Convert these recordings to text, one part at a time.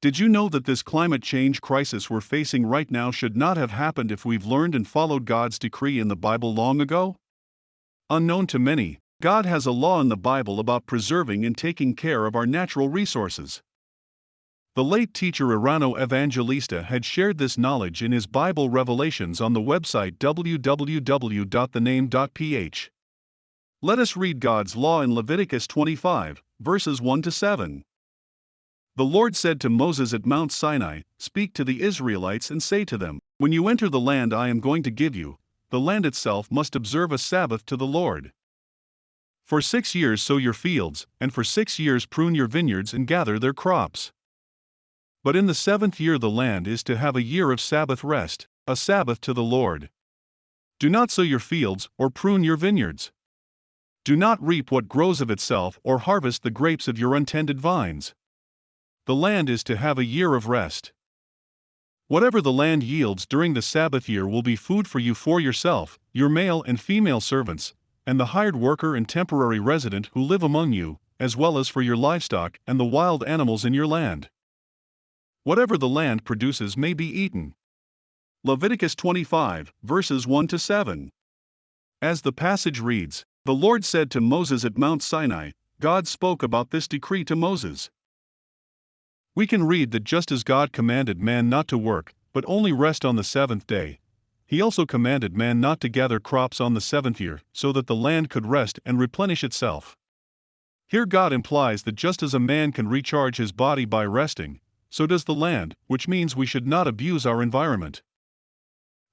Did you know that this climate change crisis we're facing right now should not have happened if we've learned and followed God's decree in the Bible long ago? Unknown to many, God has a law in the Bible about preserving and taking care of our natural resources. The late teacher Irano Evangelista had shared this knowledge in his Bible Revelations on the website www.thename.ph. Let us read God's law in Leviticus 25, verses 1-7. The Lord said to Moses at Mount Sinai, "Speak to the Israelites and say to them, when you enter the land I am going to give you, the land itself must observe a Sabbath to the Lord. For 6 years sow your fields, and for 6 years prune your vineyards and gather their crops. But in the 7th year the land is to have a year of Sabbath rest, a Sabbath to the Lord. Do not sow your fields or prune your vineyards. Do not reap what grows of itself or harvest the grapes of your untended vines. The land is to have a year of rest. Whatever the land yields during the Sabbath year will be food for you for yourself, your male and female servants, and the hired worker and temporary resident who live among you, as well as for your livestock and the wild animals in your land. Whatever the land produces may be eaten." Leviticus 25, verses 1-7. As the passage reads, the Lord said to Moses at Mount Sinai, God spoke about this decree to Moses. We can read that just as God commanded man not to work, but only rest on the 7th day, He also commanded man not to gather crops on the 7th year, so that the land could rest and replenish itself. Here God implies that just as a man can recharge his body by resting, so does the land, which means we should not abuse our environment.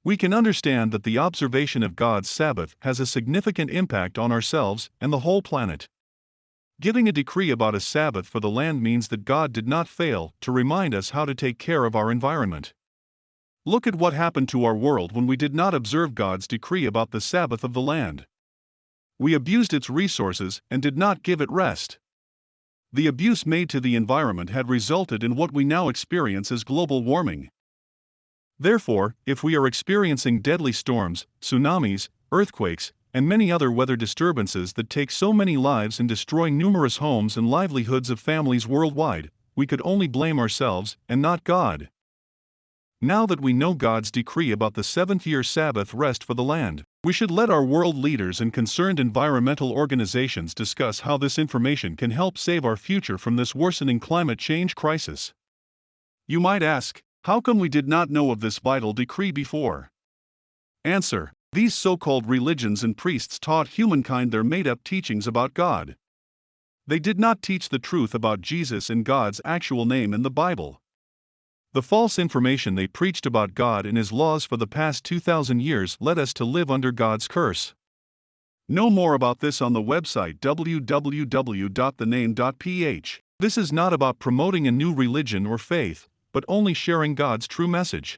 We can understand that the observation of God's Sabbath has a significant impact on ourselves and the whole planet. Giving a decree about a Sabbath for the land means that God did not fail to remind us how to take care of our environment. Look at what happened to our world when we did not observe God's decree about the Sabbath of the land. We abused its resources and did not give it rest. The abuse made to the environment had resulted in what we now experience as global warming. Therefore, if we are experiencing deadly storms, tsunamis, earthquakes, and many other weather disturbances that take so many lives and destroy numerous homes and livelihoods of families worldwide, we could only blame ourselves and not God. Now that we know God's decree about the 7th-year Sabbath rest for the land, we should let our world leaders and concerned environmental organizations discuss how this information can help save our future from this worsening climate change crisis. You might ask, how come we did not know of this vital decree before? Answer: these so-called religions and priests taught humankind their made-up teachings about God. They did not teach the truth about Jesus and God's actual name in the Bible. The false information they preached about God and His laws for the past 2,000 years led us to live under God's curse. Know more about this on the website www.thename.ph. This is not about promoting a new religion or faith, but only sharing God's true message.